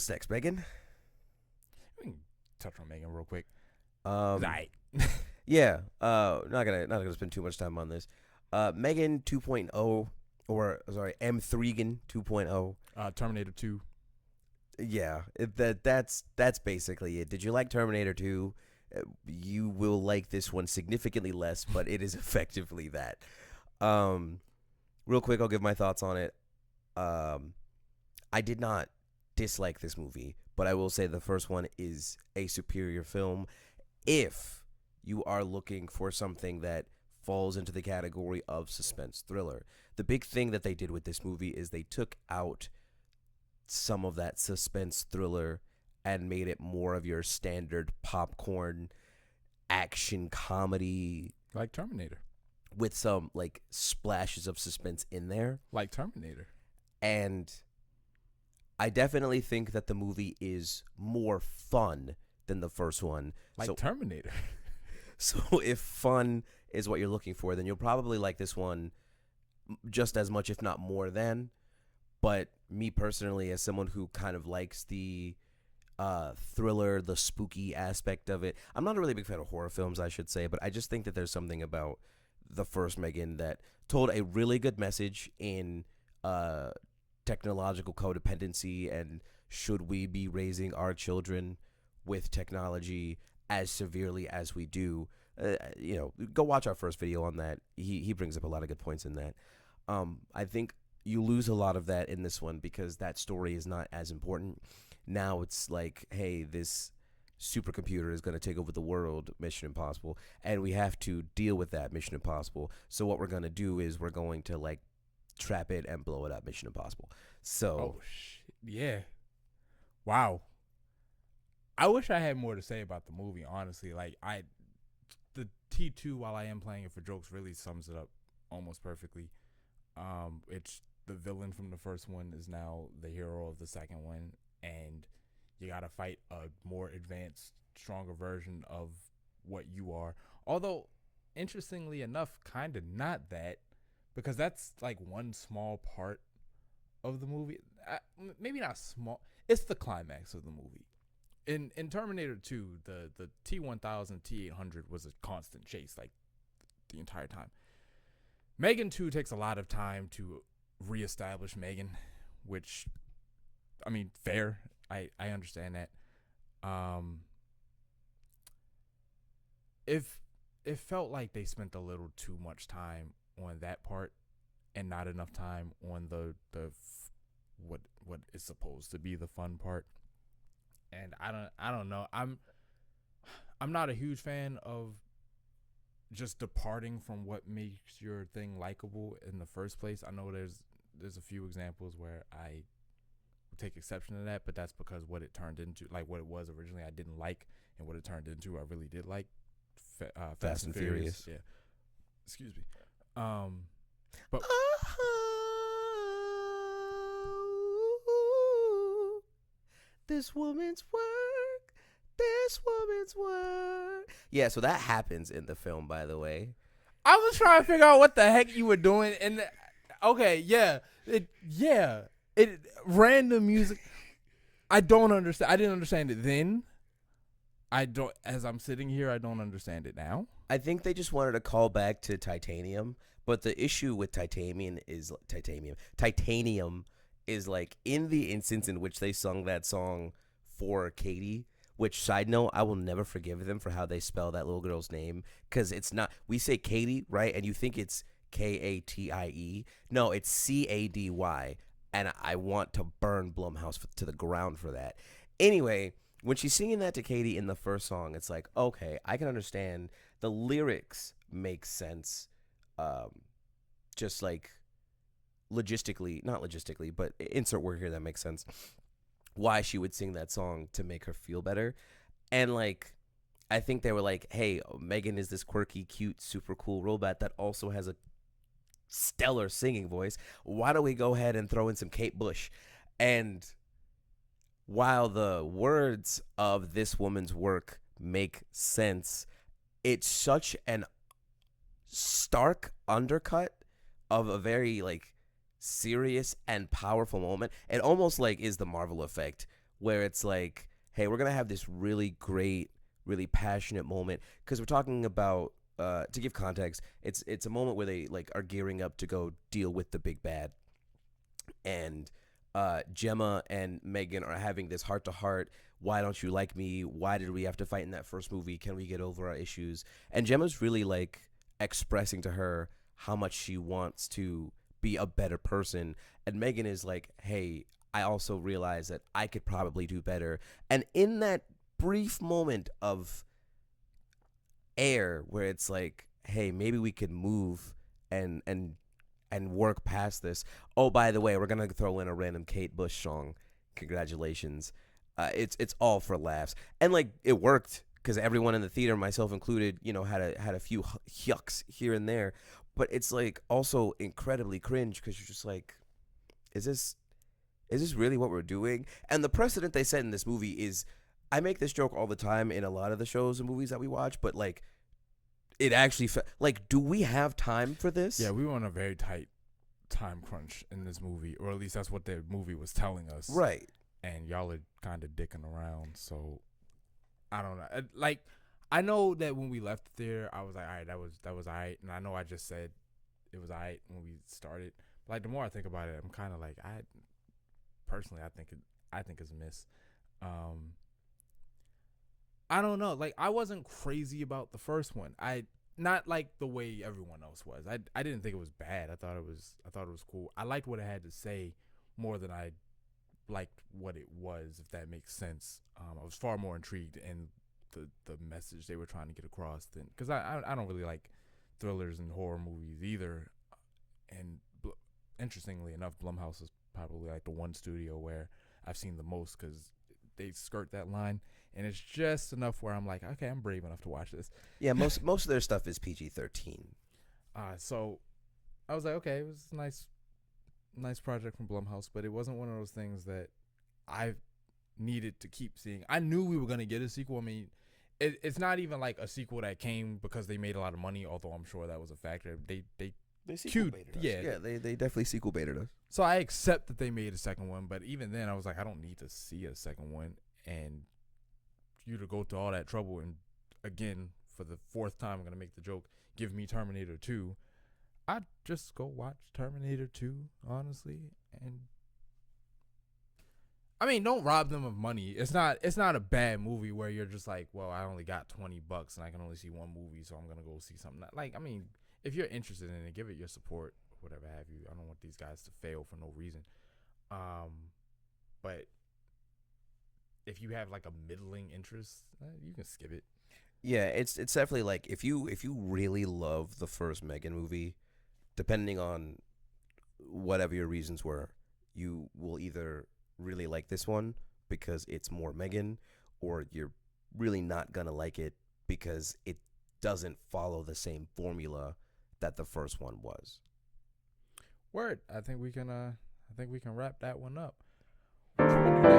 What's next, Megan? We can touch on M3GAN real quick. Um, Right. yeah. Not gonna spend too much time on this. M3GAN 2.0, or sorry, M3GAN 2.0. Terminator 2. Yeah, that's basically it. Did you like Terminator 2? You will like this one significantly less, but it is effectively that. Um, Real quick, I'll give my thoughts on it. Um, I did not dislike this movie, but I will say the first one is a superior film if you are looking for something that falls into the category of suspense thriller. The big thing that they did with this movie is they took out some of that suspense thriller and made it more of your standard popcorn action comedy Like Terminator. with some like splashes of suspense in there. Like Terminator. And I definitely think that the movie is more fun than the first one. Like Terminator. So if fun is what you're looking for, then you'll probably like this one just as much, if not more than. But me personally, as someone who kind of likes the thriller, the spooky aspect of it, I'm not a really big fan of horror films, I should say, but I just think that there's something about the first M3GAN that told a really good message in technological codependency and should we be raising our children with technology as severely as we do. Go watch our first video on that. He brings up a lot of good points in that. I think you lose a lot of that in this one because that story is not as important. Now it's like, hey, this supercomputer is going to take over the world, Mission Impossible, and we have to deal with that, Mission Impossible. So what we're going to do is we're going to like trap it and blow it up, Mission Impossible. So Yeah. Wow. I wish I had more to say about the movie, honestly. The T2, while I am playing it for jokes, really sums it up almost perfectly. It's the villain from the first one is now the hero of the second one, and you gotta fight a more advanced, stronger version of what you are. Although, interestingly enough, kind of not that, because that's like one small part of the movie. Maybe not small. It's the climax of the movie. In Terminator 2, the T-1000, T-800 was a constant chase, like, the entire time. M3GAN 2 takes a lot of time to reestablish M3GAN, which, I mean, fair. I understand that. If it felt like they spent a little too much time on that part and not enough time on the what is supposed to be the fun part. And I don't know. I'm not a huge fan of just departing from what makes your thing likable in the first place. I know there's a few examples where I take exception to that, but that's because what it turned into, like what it was originally, I didn't like, and what it turned into, I really did like. Fast and Furious. Yeah. Excuse me. But this woman's work, this woman's work. Yeah, so that happens in the film, by the way. I was trying to figure out what the heck you were doing, and okay, it random music. I don't understand. I didn't understand it then. As I'm sitting here, I don't understand it now. I think they just wanted to call back to Titanium, but the issue with Titanium is like in the instance in which they sung that song for Katie, which, side note, I will never forgive them for how they spell that little girl's name, because it's not, we say Katie, right? And you think it's Katie. No, it's Cady. And I want to burn Blumhouse to the ground for that. Anyway, when she's singing that to Katie in the first song, it's like, okay, I can understand. The lyrics make sense. Just like not logistically, but insert word here that makes sense. Why she would sing that song to make her feel better. And like, I think they were like, hey, M3GAN is this quirky, cute, super cool robot that also has a stellar singing voice. Why don't we go ahead and throw in some Kate Bush? And while the words of this woman's work make sense, it's such an stark undercut of a very like serious and powerful moment. It almost like is the Marvel effect where it's like, hey, we're gonna have this really great, really passionate moment because we're talking about. To give context, it's a moment where they like are gearing up to go deal with the big bad, and Gemma and Megan are having this heart to heart. Why don't you like me? Why did we have to fight in that first movie? Can we get over our issues? And Gemma's really like expressing to her how much she wants to be a better person. And Megan is like, hey, I also realize that I could probably do better. And in that brief moment of air where it's like, hey, maybe we could move and work past this. Oh, by the way, we're gonna throw in a random Kate Bush song. Congratulations. It's all for laughs, and like it worked because everyone in the theater, myself included, had a few yucks here and there. But it's like also incredibly cringe because you're just like, is this really what we're doing? And the precedent they set in this movie is, I make this joke all the time in a lot of the shows and movies that we watch, but like it actually like, do we have time for this? Yeah, we were on a very tight time crunch in this movie, or at least that's what the movie was telling us. Right. And y'all are kind of dicking around, so I don't know. Like, I know that when we left the theater, I was like, all right, that was all right. And I know I just said it was all right when we started. But like, the more I think about it, I'm kind of like, personally, I think it's a miss. I don't know. Like, I wasn't crazy about the first one. Not like the way everyone else was. I didn't think it was bad. I thought it was cool. I liked what it had to say more than I liked what it was, if that makes sense. I was far more intrigued in the message they were trying to get across than, because I don't really like thrillers and horror movies either. And interestingly enough, Blumhouse is probably like the one studio where I've seen the most, because they skirt that line, and it's just enough where I'm like, okay, I'm brave enough to watch this. Yeah, most of their stuff is PG-13. So I was like, okay, it was a nice project from Blumhouse, but it wasn't one of those things that I needed to keep seeing. I knew we were gonna get a sequel. I mean, it's not even like a sequel that came because they made a lot of money, although I'm sure that was a factor. They sequel baited us. Yeah, they definitely sequel baited us. So I accept that they made a second one, but even then I was like, I don't need to see a second one, and you to go to all that trouble and, again, for the fourth time I'm gonna make the joke, give me Terminator 2. I'd just go watch Terminator 2, honestly. And I mean, don't rob them of money. It's not a bad movie where you're just like, well, I only got $20 and I can only see one movie, so I'm gonna go see something. Like, I mean, if you're interested in it, give it your support, whatever have you. I don't want these guys to fail for no reason. But if you have like a middling interest, you can skip it. Yeah, it's definitely like, if you really love the first Megan movie, depending on whatever your reasons were, you will either really like this one because it's more Megan, or you're really not gonna like it because it doesn't follow the same formula that the first one was. Word. I think we can wrap that one up. What you want to do